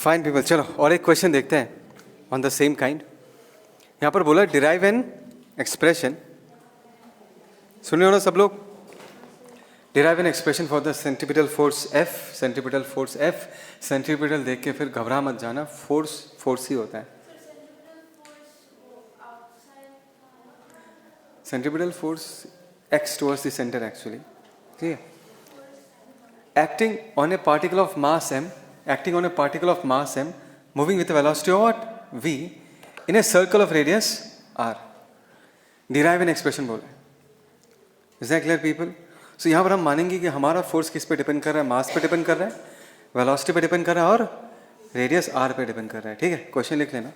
Fine people, चलो और एक क्वेश्चन देखते हैं ऑन द सेम काइंड. यहाँ पर बोला डिराइव एन एक्सप्रेशन. सुने हो ना सब लोग? Derive an expression for the centripetal force F. Centripetal force F. Centripetal देख के फिर घबरा मत जाना, फोर्स फोर्स ही होता है. Centripetal force X towards the centre actually. ठीक है. Acting on a particle of mass m, acting on a particle of mass m, moving with a velocity of what? V, in a circle of radius r. Derive an expression बोले. Is that clear people? So यहाँ पर हम मानेंगे कि हमारा force किस पे depend कर रहा है? मास पे डिपेंड कर रहा है, वेलोसिटी पे डिपेंड कर रहा है और रेडियस r पे डिपेंड कर रहा है. ठीक है, क्वेश्चन लिख लेना.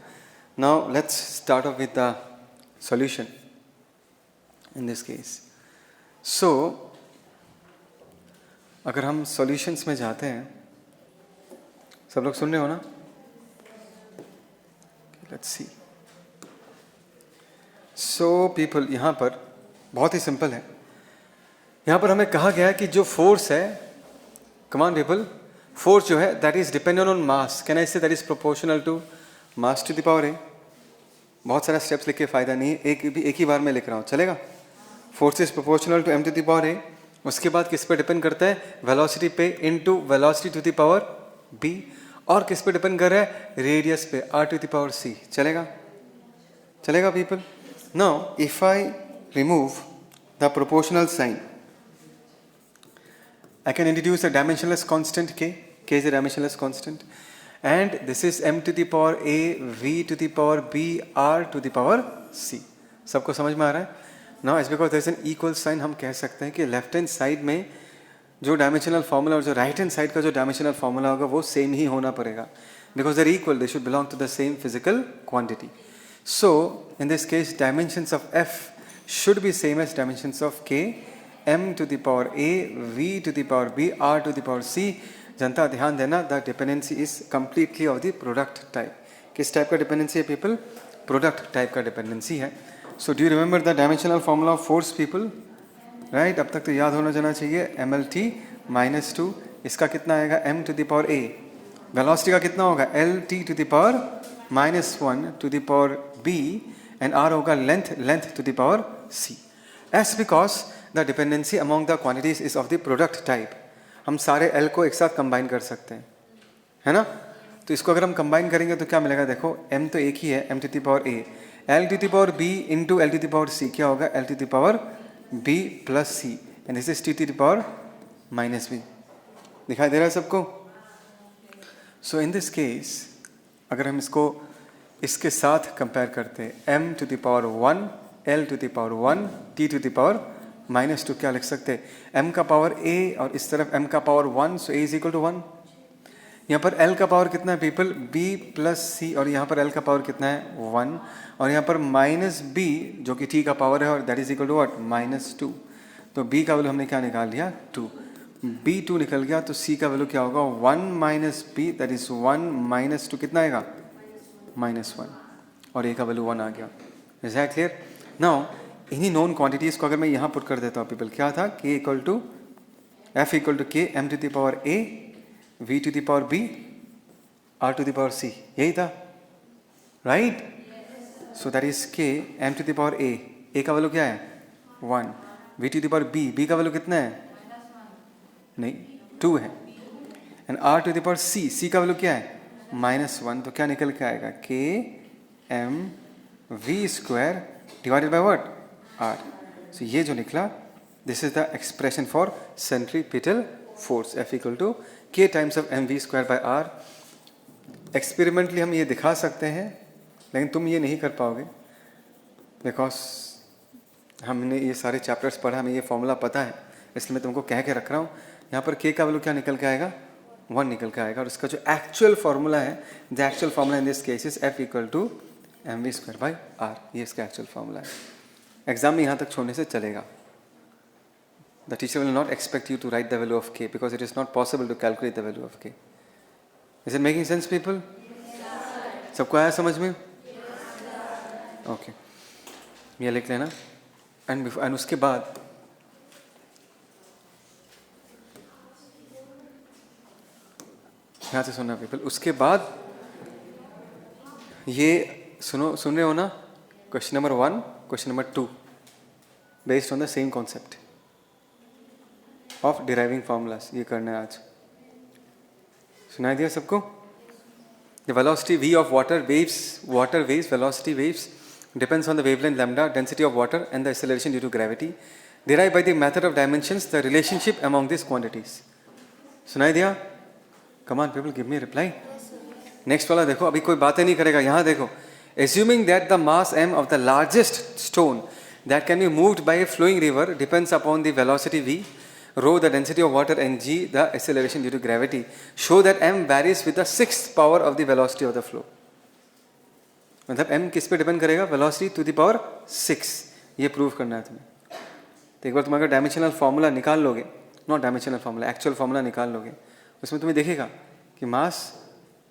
Now let's start off with the solution in this case. So अगर हम सॉल्यूशंस में जाते हैं, सब लोग सुन रहे हो ना? Let's see. सो पीपल, यहाँ पर बहुत ही सिंपल है. यहाँ पर हमें कहा गया है कि जो फोर्स है, कम ऑन पीपल, फोर्स जो है that is dependent on mass. Can I say that is proportional to mass to the power a. बहुत सारा स्टेप्स लिख के फायदा नहीं है, एक ही बार में लिख रहा हूँ, चलेगा? Force is proportional to m to the power a. उसके बाद किस पे डिपेंड करता है? वेलोसिटी पे into velocity to the power b. और किस पे डिपेंड कर रहा है? रेडियस पे, r to the power c. चलेगा? चलेगा people? Now if I remove the proportional sign, I can introduce a dimensionless constant k. K is a dimensionless constant, and this is m to the power a, v to the power b, r to the power c. सबको समझ में आ रहा है? Now as because there is an equal sign, हम कह सकते हैं कि लेफ्ट हैंड साइड में जो डायमेंशनल फार्मूला और जो राइट हैंड साइड का जो डायमेंशनल फार्मूला होगा वो सेम ही होना पड़ेगा, because there equal, they should belong to the same physical quantity. So in this case dimensions of f should be same as dimensions of k, m to the power a, v to the power b, r to the power c. जनता ध्यान देना, the dependency is completely of the product type. किस type का dependency है people? Product type का dependency है. So do you remember the dimensional formula of force people? Right, अब तक तो याद होना जाना चाहिए. mlt माइनस 2, इसका कितना आएगा? m to the power a. Velocity का कितना होगा? lt to the power minus 1 to the power b, and r होगा length to the power c. As because the dependency among the quantities is of the product type. हम सारे L को एक साथ combine कर सकते हैं, है ना? तो इसको अगर हम कंबाइन करेंगे तो क्या मिलेगा? देखो, m तो एक ही है, m to the power a, L to the power b into L to the power c. क्या होगा? L to the power b plus c, and this is t to the power minus b. दिखाई दे रहा है सबको? सो in this case अगर हम इसको इसके साथ कंपेयर करते हैं, m to the power 1, L to the power 1, t to the power minus 2, क्या लिख सकते हैं? m का पावर a और इस तरफ m का power 1, so a is equal to 1. यहाँ पर l का पावर कितना है पीपल? b प्लस c, और यहाँ पर l का पावर कितना है? 1, और यहाँ पर माइनस b जो कि t का पावर है, और that is equal to what? Minus 2. तो b का वैल्यू हमने क्या निकाल लिया? 2. b 2 निकल गया, तो c का वैल्यू क्या होगा? 1 minus b, that is 1 minus 2, कितना आएगा? माइनस 1, और a का वैल्यू 1 आ गया. Is that clear? नाउ इन्हीं नॉन क्वांटिटीज को अगर मैं यहाँ पुट कर देता हूँ पीपल, क्या था? k equal to f equal to k, m to the power a, v to the power b, r to the power c. यही था, right? So that is k m to the power a का value क्या है? 1. v to the power b का value कितना है? नहीं, 2 है. And r to the power c का वैल्यू क्या है? माइनस 1. तो क्या निकल के आएगा? k m v square divided by what? r. So ये जो निकला, this is the expression for centripetal force, F equal to k times of mv square by r. Experimentally हम ये दिखा सकते हैं, लेकिन तुम ये नहीं कर पाओगे, बिकॉज हमने ये सारे चैप्टर्स पढ़ा, हमें ये फॉर्मूला पता है, इसलिए मैं तुमको कह के रख रहा हूँ. यहाँ पर k का वैल्यू क्या निकल के आएगा? 1 निकल के आएगा, और इसका जो एक्चुअल फॉर्मूला है, the actual formula in this case is F equal to mv square by r. ये इसका एक्चुअल फॉर्मूला है. एग्जाम में यहाँ तक छोड़ने से चलेगा. The teacher will not expect you to write the value of k, because it is not possible to calculate the value of k. Is it making sense people? सबको आया समझ में? ओके, ये लिख लेना. एंड उसके बाद ध्यान से सुनना पीपल। उसके बाद ये सुन रहे हो ना, question number 1, question number 2 based on the same concept of deriving formulas, ये करना है आज। सुनाई दिया सबको? The velocity v of water waves velocity waves depends on the wavelength lambda, density of water and the acceleration due to gravity, derived by the method of dimensions, the relationship among these quantities. सुनाई दिया? Come on people, give me a reply. Next वाला देखो, अभी कोई बातें नहीं करेगा, यहाँ देखो. Assuming that the mass m of the largest stone that can be moved by a flowing river depends upon the velocity v, rho the density of water, and g the acceleration due to gravity, show that m varies with the sixth power of the velocity of the flow. मतलब m किस पे depend करेगा? Velocity to the power 6. ये prove करना है तुम्हें. तो एक बार तुम अगर डायमेंशनल फार्मूला निकाल लोगे, not dimensional formula, actual formula निकाल लोगे, उसमें तुम्हें देखेगा कि mass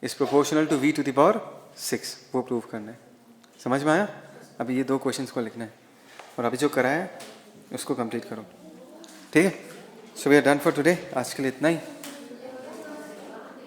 is proportional to v to the power 6. वो प्रूव करना है. समझ में आया? अभी ये 2 क्वेश्चंस को लिखना है और अभी जो करा है उसको कंप्लीट करो. ठीक है? So we are done for today. आज के लिए इतना ही.